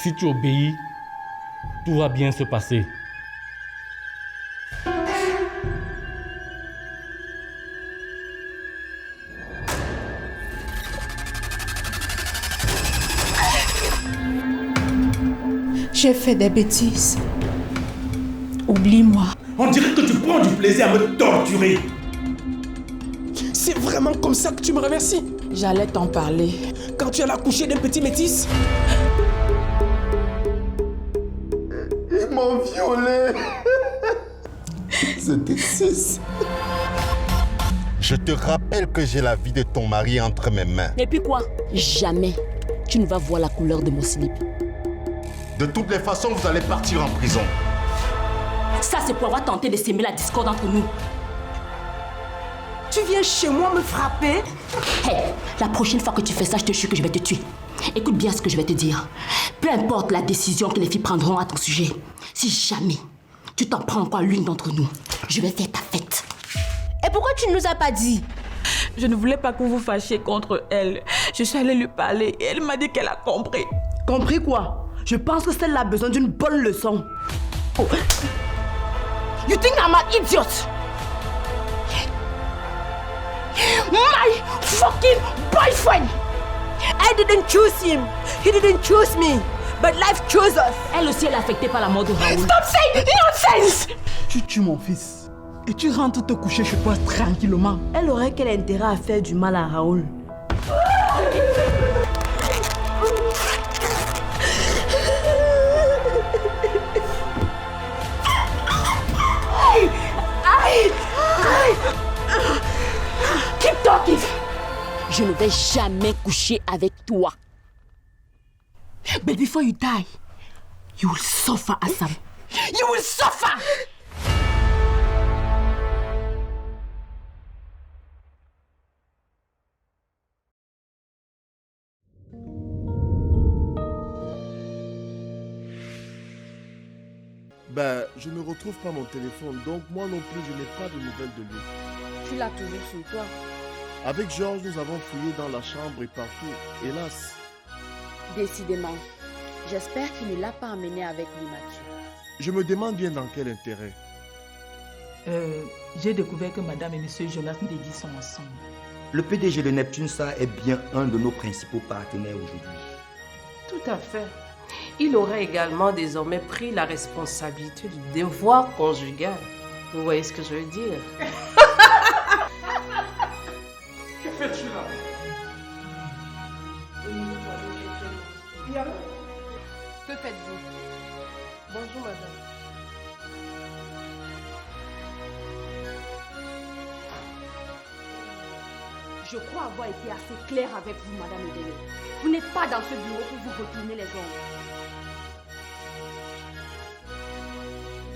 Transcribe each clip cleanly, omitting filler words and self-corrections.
Si tu obéis, tout va bien se passer. J'ai fait des bêtises. Oublie-moi. On dirait que tu prends du plaisir à me torturer. C'est vraiment comme ça que tu me remercies? J'allais t'en parler. Quand tu allais accoucher d'un petit métis? Ils m'ont violé. C'était 6. Je te rappelle que j'ai la vie de ton mari entre mes mains. Et puis quoi? Jamais tu ne vas voir la couleur de mon slip. De toutes les façons, vous allez partir en prison. Ça, c'est pour avoir tenté de s'aimer la discorde entre nous. Tu viens chez moi me frapper? Hey, la prochaine fois que tu fais ça, je te jure que je vais te tuer. Écoute bien ce que je vais te dire. Peu importe la décision que les filles prendront à ton sujet, si jamais tu t'en prends encore à l'une d'entre nous, je vais faire ta fête. Et pourquoi tu ne nous as pas dit? Je ne voulais pas que vous vous fâchiez contre elle. Je suis allée lui parler et elle m'a dit qu'elle a compris. Compris quoi? Je pense que celle-là a besoin d'une bonne leçon. Oh. You think I'm an idiot? My fucking boyfriend! I didn't choose him. He didn't choose me. But life chose us. Elle aussi, elle est affectée par la mort de Raoul. Stop saying nonsense! Tu tues mon fils et tu rentres te coucher chez toi tranquillement. Elle aurait quel intérêt à faire du mal à Raoul? Keep talking! Je ne vais jamais coucher avec toi. But before you die, you will suffer, Assam. You will suffer! Ben, je ne retrouve pas mon téléphone, donc moi non plus, je n'ai pas de nouvelles de lui. Tu l'as toujours sur toi. Avec Georges, nous avons fouillé dans la chambre et partout. Hélas. Décidément. J'espère qu'il ne l'a pas emmené avec lui, Mathieu. Je me demande bien dans quel intérêt. J'ai découvert que Madame et Monsieur Jonas Ndedi sont ensemble. Le PDG de Neptune, ça est bien un de nos principaux partenaires aujourd'hui. Tout à fait. Il aurait également désormais pris la responsabilité du devoir conjugal. Vous voyez ce que je veux dire? Que fais-tu là? Que faites-vous? Bonjour, madame. Je crois avoir été assez clair avec vous, Madame Edele. Vous n'êtes pas dans ce bureau pour vous retourner les ongles.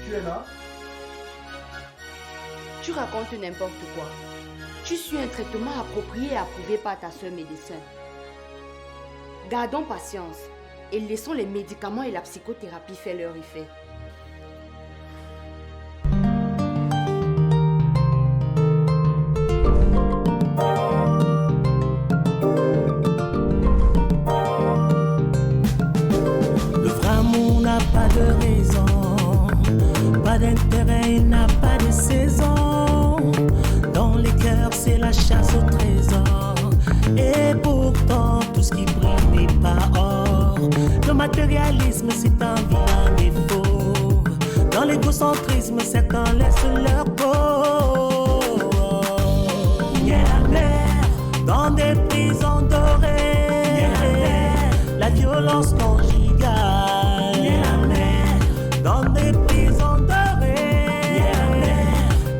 Tu es là? Tu racontes n'importe quoi. Tu suis un traitement approprié et approuvé par ta soeur médecin. Gardons patience et laissons les médicaments et la psychothérapie faire leur effet. Le vrai amour n'a pas de raison, pas d'intérêt, il n'a pas de saison. Dans les cœurs, c'est la chasse au trésor. Et pourtant, tout ce qui brille n'est pas or. Le matérialisme, c'est un vilain défaut. Dans l'égocentrisme, certains laissent leur peau. Il y a la mer dans des prisons dorées. La violence conjugale. Il y a la mer dans des prisons dorées.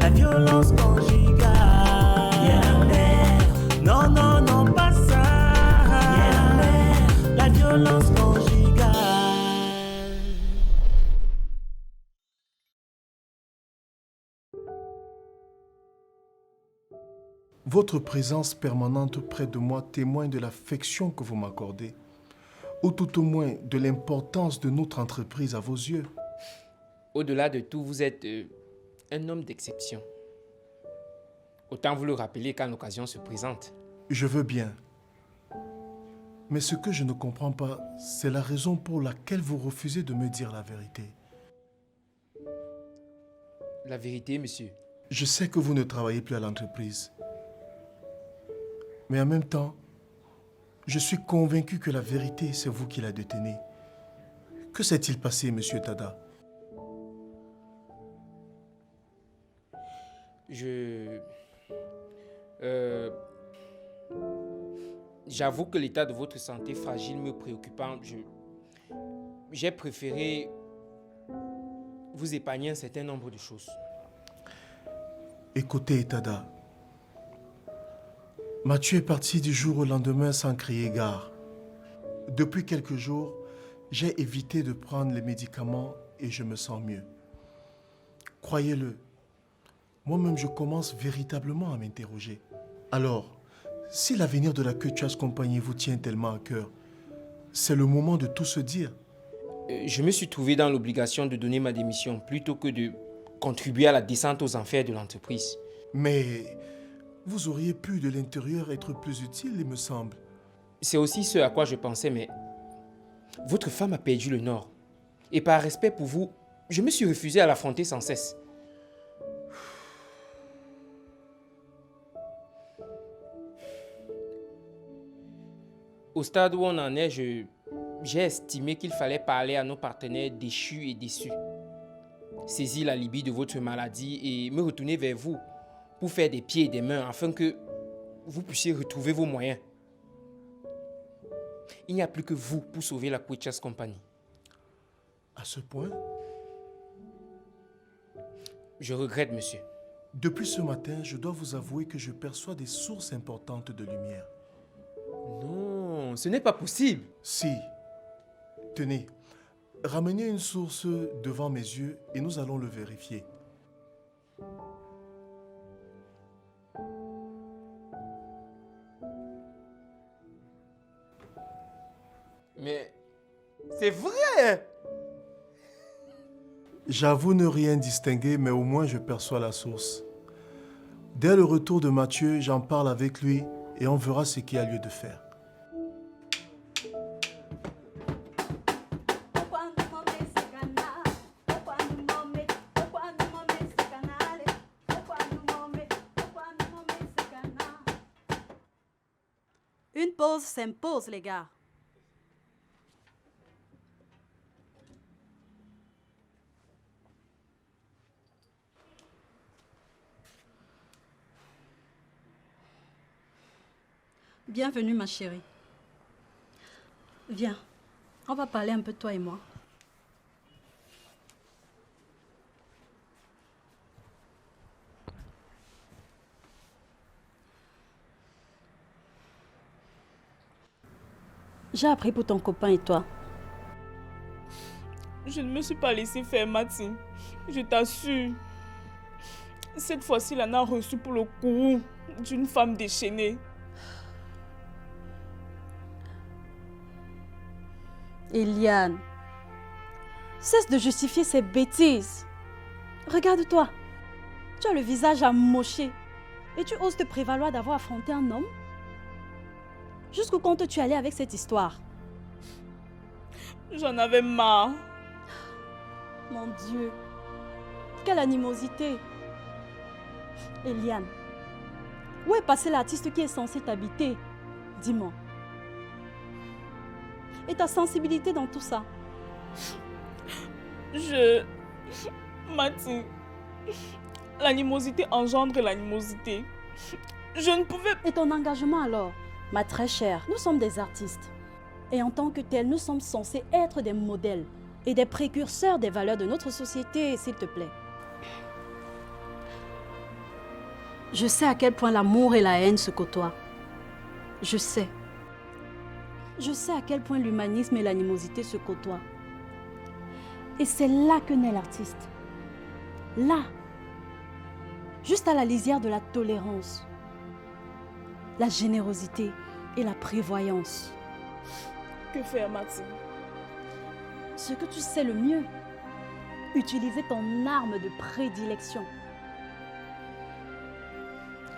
La violence conjugale. Non, non, non, pas ça. La violence conjugale. Votre présence permanente près de moi témoigne de l'affection que vous m'accordez, ou tout au moins de l'importance de notre entreprise à vos yeux. Au-delà de tout, vous êtes un homme d'exception. Autant vous le rappeler quand l'occasion se présente. Je veux bien. Mais ce que je ne comprends pas, c'est la raison pour laquelle vous refusez de me dire la vérité. La vérité, monsieur. Je sais que vous ne travaillez plus à l'entreprise. Mais en même temps, je suis convaincu que la vérité, c'est vous qui la détenez. Que s'est-il passé, monsieur Tada? J'avoue que l'état de votre santé fragile me préoccupant, j'ai préféré vous épargner un certain nombre de choses. Écoutez, Tada. Mathieu est parti du jour au lendemain sans crier gare. Depuis quelques jours, j'ai évité de prendre les médicaments et je me sens mieux. Croyez-le, moi-même je commence véritablement à m'interroger. Alors, si l'avenir de la Cultures Company vous tient tellement à cœur, c'est le moment de tout se dire. Je me suis trouvé dans l'obligation de donner ma démission plutôt que de contribuer à la descente aux enfers de l'entreprise. Mais vous auriez pu de l'intérieur être plus utile, il me semble. C'est aussi ce à quoi je pensais, mais votre femme a perdu le nord. Et par respect pour vous, je me suis refusé à l'affronter sans cesse. Au stade où on en est, j'ai estimé qu'il fallait parler à nos partenaires déchus et déçus. Saisir la Libye de votre maladie et me retourner vers vous pour faire des pieds et des mains afin que vous puissiez retrouver vos moyens. Il n'y a plus que vous pour sauver la Cultures Company. À ce point? Je regrette, monsieur. Depuis ce matin, je dois vous avouer que je perçois des sources importantes de lumière. Non, ce n'est pas possible. Si. Tenez, ramenez une source devant mes yeux et nous allons le vérifier. Mais c'est vrai! J'avoue ne rien distinguer, mais au moins je perçois la source. Dès le retour de Mathieu, j'en parle avec lui et on verra ce qu'il y a lieu de faire. Une pause s'impose, les gars. Bienvenue, ma chérie. Viens, on va parler un peu de toi et moi. J'ai appris pour ton copain et toi. Je ne me suis pas laissé faire, Martine. Je t'assure. Cette fois-ci, il en a reçu pour le courroux d'une femme déchaînée. Eliane, cesse de justifier ces bêtises. Regarde-toi. Tu as le visage amoché et tu oses te prévaloir d'avoir affronté un homme? Jusqu'où comptes-tu aller avec cette histoire? J'en avais marre. Mon Dieu, quelle animosité. Eliane, où est passé l'artiste qui est censé t'habiter? Dis-moi. Et ta sensibilité dans tout ça? Martine, l'animosité engendre l'animosité. Je ne pouvais... Et ton engagement alors? Ma très chère, nous sommes des artistes. Et en tant que tels, nous sommes censés être des modèles et des précurseurs des valeurs de notre société, s'il te plaît. Je sais à quel point l'amour et la haine se côtoient. Je sais. Je sais à quel point l'humanisme et l'animosité se côtoient. Et c'est là que naît l'artiste. Là. Juste à la lisière de la tolérance, la générosité et la prévoyance. Que faire, Martine? Ce que tu sais le mieux. Utiliser ton arme de prédilection.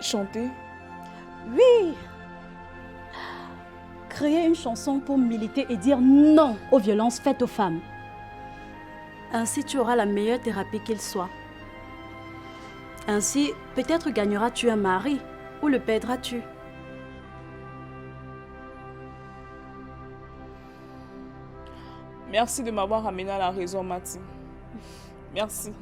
Chanter? Oui! créer une chanson pour militer et dire non aux violences faites aux femmes. Ainsi, tu auras la meilleure thérapie qu'il soit. Ainsi, peut-être gagneras-tu un mari ou le perdras-tu. Merci de m'avoir amené à la raison, Mati. Merci.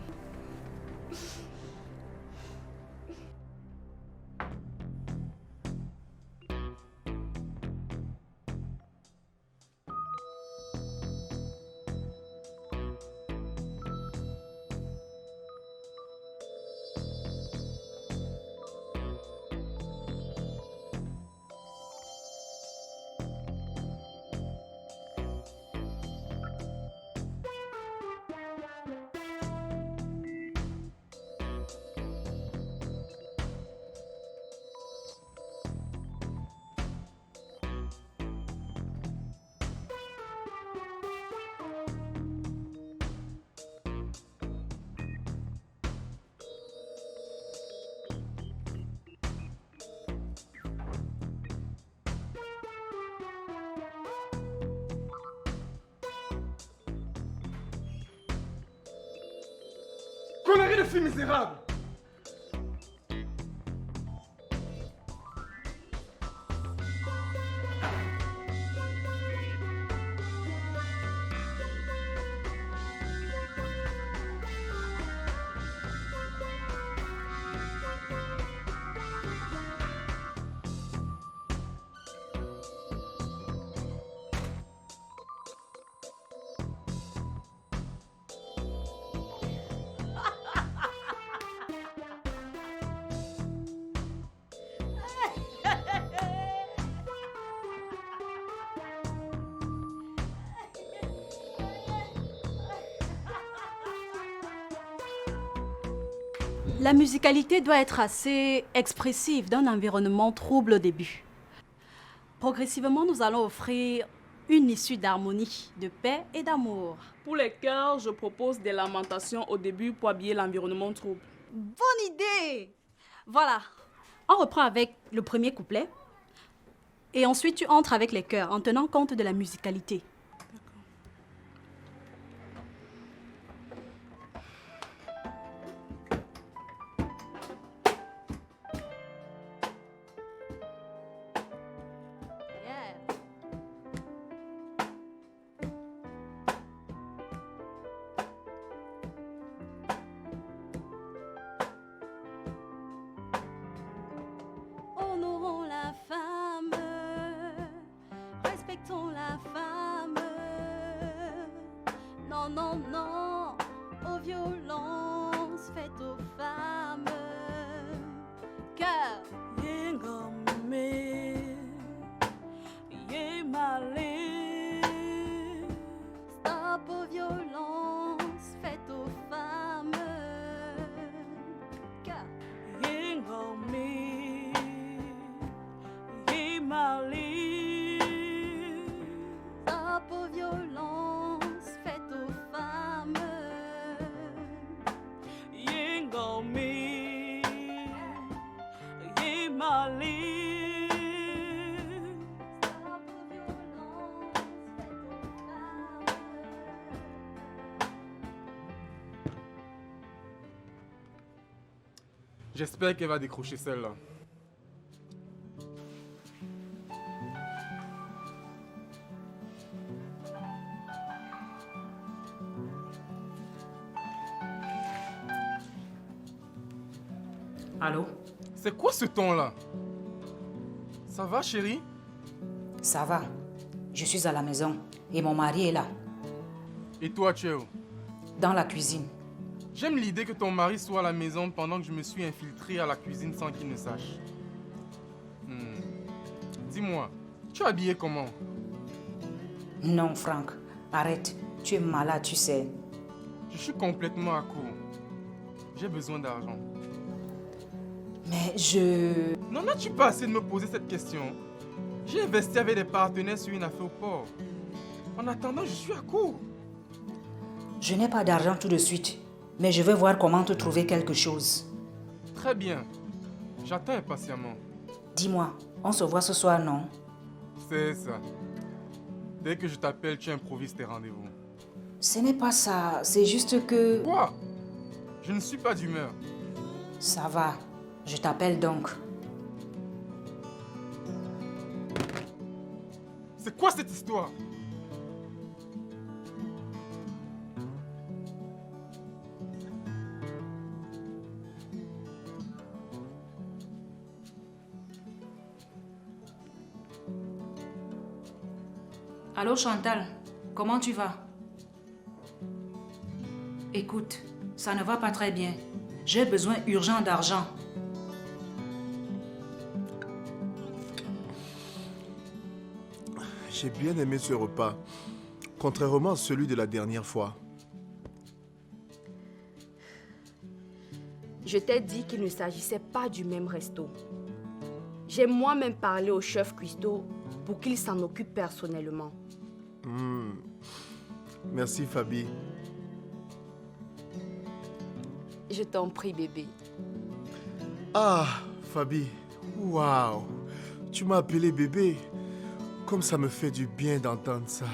Connerie de fille misérable! La musicalité doit être assez expressive d'un environnement trouble au début. Progressivement, nous allons offrir une issue d'harmonie, de paix et d'amour. Pour les chœurs, je propose des lamentations au début pour habiller l'environnement trouble. Bonne idée! Voilà. On reprend avec le premier couplet. Et ensuite, tu entres avec les chœurs en tenant compte de la musicalité. Honorons la femme, respectons la femme. Non, non, non, aux violences faites aux femmes. Cœur. Stop aux violences faites aux femmes. Cœur. Stop aux violences faites aux femmes. J'espère qu'elle va décrocher celle-là. Allô? C'est quoi ce ton-là? Ça va, chérie? Ça va. Je suis à la maison et mon mari est là. Et toi, tu es où? Dans la cuisine. J'aime l'idée que ton mari soit à la maison pendant que je me suis infiltré à la cuisine sans qu'il ne sache. Dis-moi, tu es habillé comment? Non, Franck. Arrête. Tu es malade, tu sais. Je suis complètement à court. J'ai besoin d'argent. Mais je... N'en as-tu pas assez de me poser cette question? J'ai investi avec des partenaires sur une affaire au port. En attendant, je suis à court. Je n'ai pas d'argent tout de suite, mais je vais voir comment te trouver quelque chose. Très bien. J'attends impatiemment. Dis-moi, on se voit ce soir, non? sais ça. Dès que je t'appelle, tu improvises tes rendez-vous. Ce n'est pas ça, c'est juste que... Quoi? Je ne suis pas d'humeur. Ça va, je t'appelle donc. C'est quoi cette histoire? Allô Chantal, comment tu vas? Écoute, ça ne va pas très bien. J'ai besoin urgent d'argent. J'ai bien aimé ce repas, contrairement à celui de la dernière fois. Je t'ai dit qu'il ne s'agissait pas du même resto. J'ai moi-même parlé au chef cuistot pour qu'il s'en occupe personnellement. Merci Fabi. Je t'en prie, bébé. Ah, Fabi, waouh, tu m'as appelé bébé. Comme ça me fait du bien d'entendre ça.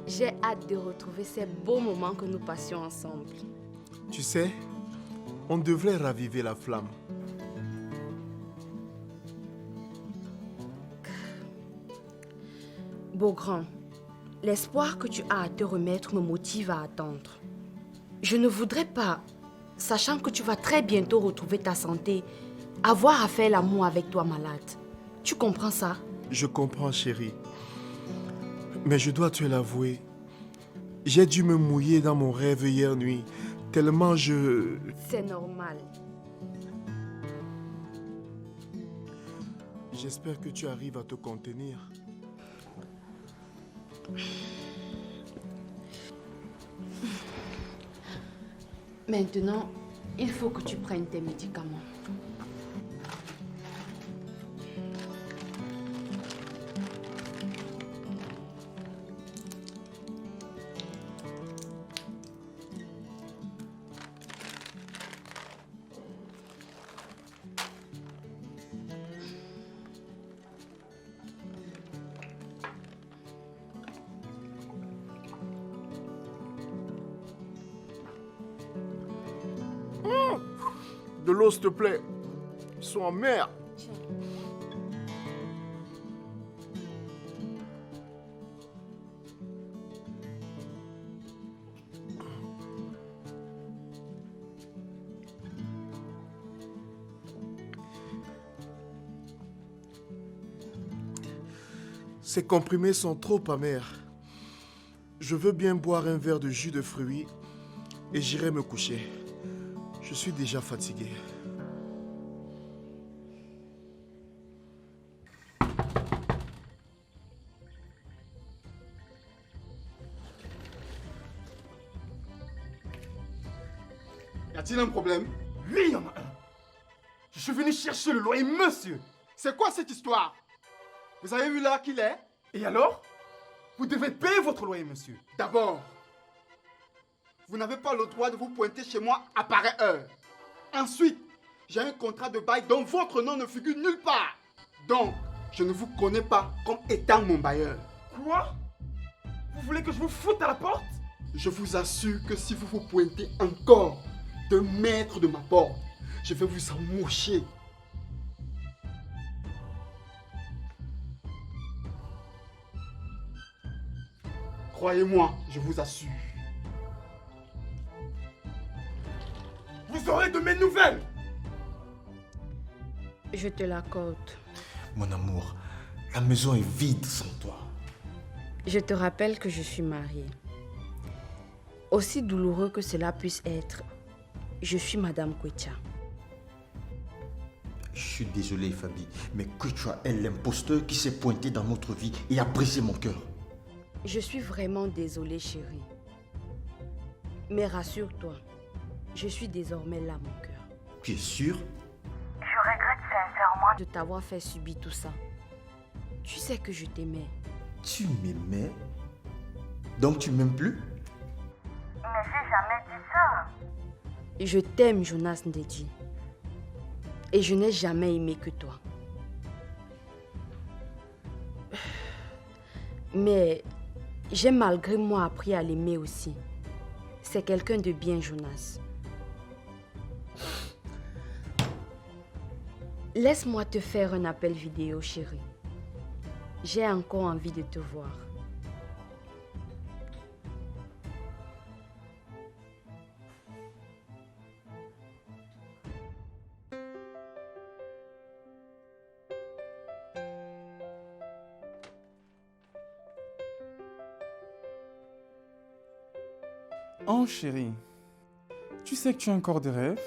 J'ai hâte de retrouver ces beaux moments que nous passions ensemble. Tu sais, on devrait raviver la flamme. Beaugrand, l'espoir que tu as à te remettre me motive à attendre. Je ne voudrais pas, sachant que tu vas très bientôt retrouver ta santé, avoir à faire l'amour avec toi malade. Tu comprends ça? Je comprends, chérie. Mais je dois te l'avouer, j'ai dû me mouiller dans mon rêve hier nuit, tellement je... C'est normal. J'espère que tu arrives à te contenir. Maintenant, il faut que tu prennes tes médicaments. De l'eau, s'il te plaît. Ils sont en mer. Ces comprimés sont trop amers. Je veux bien boire un verre de jus de fruits et j'irai me coucher. Je suis déjà fatigué. Y a-t-il un problème? Oui, il y en a un. Je suis venu chercher le loyer, monsieur. C'est quoi cette histoire? Vous avez vu l'heure qu'il est? Et alors? Vous devez payer votre loyer, monsieur. D'abord, vous n'avez pas le droit de vous pointer chez moi à pareille heure. Ensuite, j'ai un contrat de bail dont votre nom ne figure nulle part. Donc, je ne vous connais pas comme étant mon bailleur. Quoi? Vous voulez que je vous foute à la porte? Je vous assure que si vous vous pointez encore 2 mètres de ma porte, je vais vous emmoucher. Croyez-moi, je vous assure. Vous aurez de mes nouvelles. Je te l'accorde. Mon amour, la maison est vide sans toi. Je te rappelle que je suis mariée. Aussi douloureux que cela puisse être, je suis Madame Kwecha. Je suis désolé, Fabi, mais Kwecha est l'imposteur qui s'est pointé dans notre vie et a brisé mon cœur. Je suis vraiment désolée, chérie. Mais rassure-toi, je suis désormais là, mon cœur. Tu es sûre? Je regrette sincèrement de t'avoir fait subir tout ça. Tu sais que je t'aimais. Tu m'aimais? Donc tu m'aimes plus? Mais j'ai jamais dit ça. Je t'aime, Jonas Ndedi. Et je n'ai jamais aimé que toi. Mais j'ai malgré moi appris à l'aimer aussi. C'est quelqu'un de bien, Jonas. Laisse-moi te faire un appel vidéo, chérie. J'ai encore envie de te voir. Oh chérie, tu sais que tu as encore des rêves?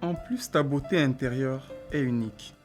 En plus, ta beauté intérieure est unique.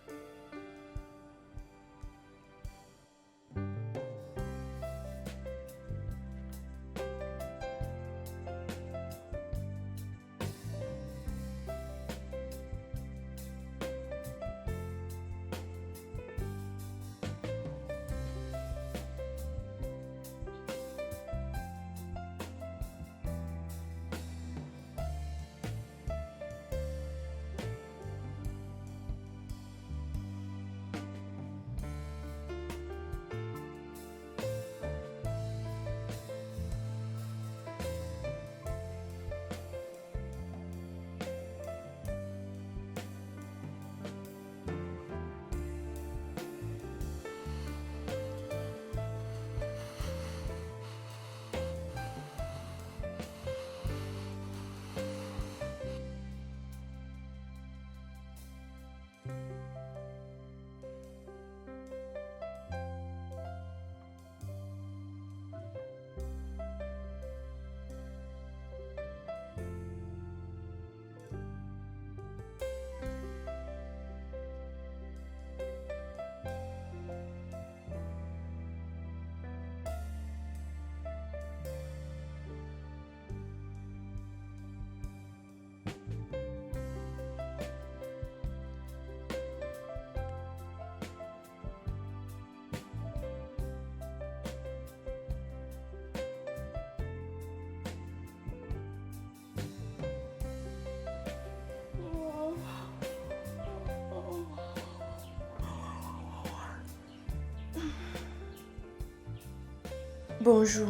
Bonjour.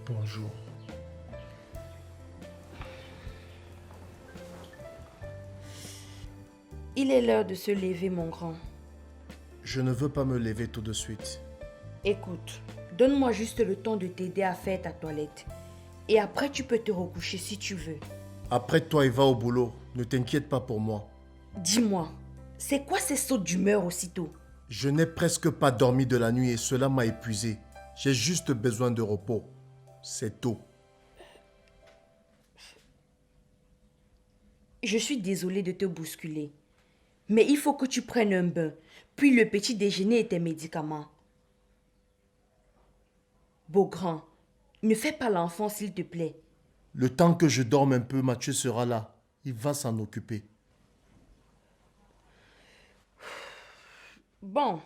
Bonjour. Il est l'heure de se lever, mon grand. Je ne veux pas me lever tout de suite. Écoute, donne-moi juste le temps de t'aider à faire ta toilette. Et après, tu peux te recoucher si tu veux. Après toi, il va au boulot. Ne t'inquiète pas pour moi. Dis-moi, c'est quoi ces sautes d'humeur aussitôt? Je n'ai presque pas dormi de la nuit et cela m'a épuisé. J'ai juste besoin de repos. C'est tout. Je suis désolée de te bousculer. Mais il faut que tu prennes un bain, puis le petit déjeuner et tes médicaments. Beau grand, ne fais pas l'enfant s'il te plaît. Le temps que je dorme un peu, Mathieu sera là. Il va s'en occuper. Bon,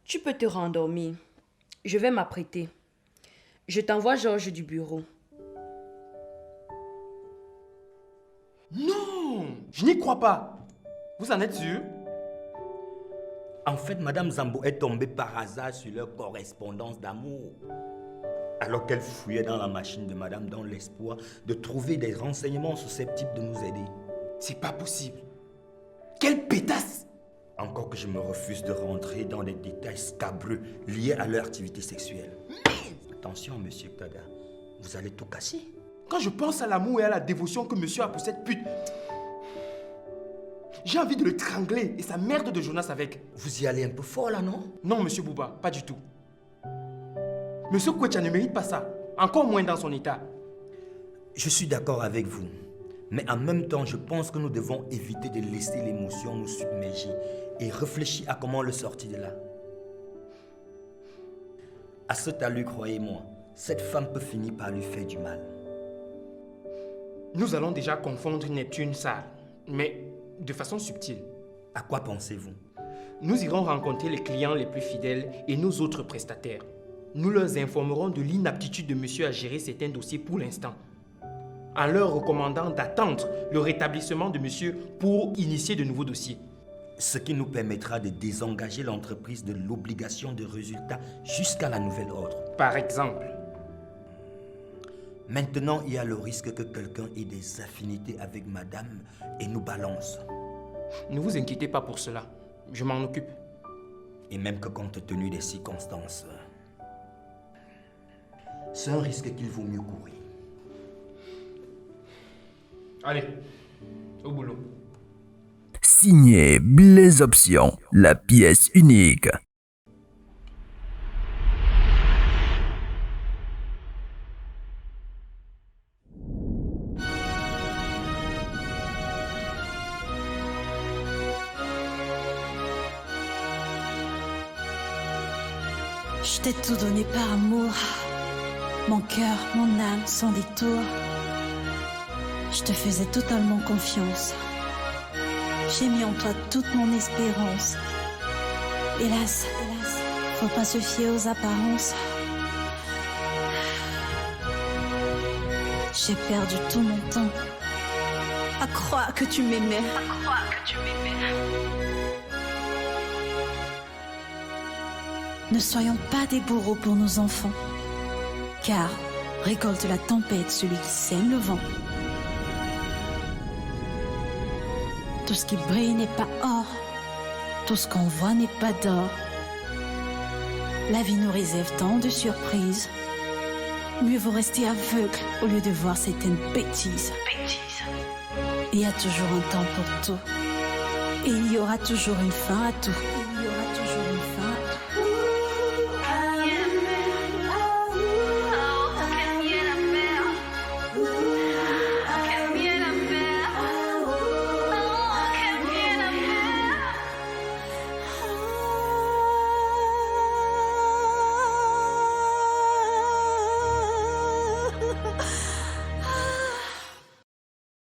tu peux te rendormir. Je vais m'apprêter. Je t'envoie Georges du bureau. Non, je n'y crois pas. Vous en êtes sûr? En fait, Madame Zambo est tombée par hasard sur leur correspondance d'amour. Alors qu'elle fouillait dans la machine de Madame dans l'espoir de trouver des renseignements susceptibles de nous aider. C'est pas possible. Quelle pétasse! Encore que je me refuse de rentrer dans des détails scabreux liés à leur activité sexuelle. Attention, monsieur Kada, vous allez tout casser. Quand je pense à l'amour et à la dévotion que monsieur a pour cette pute, j'ai envie de le trangler et sa merde de Jonas avec. Vous y allez un peu fort là, non? Non, monsieur Bouba, pas du tout. Monsieur Kouetia ne mérite pas ça, encore moins dans son état. Je suis d'accord avec vous. Mais en même temps, je pense que nous devons éviter de laisser l'émotion nous submerger et réfléchir à comment le sortir de là. À ce talus, croyez-moi, cette femme peut finir par lui faire du mal. Nous allons déjà confondre Neptune Sal, mais de façon subtile. À quoi pensez-vous? Nous irons rencontrer les clients les plus fidèles et nos autres prestataires. nous leur informerons de l'inaptitude de monsieur à gérer certains dossiers pour l'instant, en leur recommandant d'attendre le rétablissement de monsieur pour initier de nouveaux dossiers. Ce qui nous permettra de désengager l'entreprise de l'obligation de résultat jusqu'à la nouvelle ordre. Par exemple. Maintenant, il y a le risque que quelqu'un ait des affinités avec madame et nous balance. Ne vous inquiétez pas pour cela. Je m'en occupe. Et même que compte tenu des circonstances, c'est un risque qu'il vaut mieux courir. Allez, au boulot. Signé Blaise Option, la pièce unique. Je t'ai tout donné par amour. Mon cœur, mon âme, sans détour. Je te faisais totalement confiance. J'ai mis en toi toute mon espérance. Hélas, faut pas se fier aux apparences. J'ai perdu tout mon temps à croire que tu m'aimais. Ne soyons pas des bourreaux pour nos enfants, car récolte la tempête celui qui sème le vent. Tout ce qui brille n'est pas or, tout ce qu'on voit n'est pas d'or. La vie nous réserve tant de surprises. Mieux vaut rester aveugle au lieu de voir certaines bêtises. Il y a toujours un temps pour tout, et il y aura toujours une fin à tout. Il y aura toujours une fin à tout.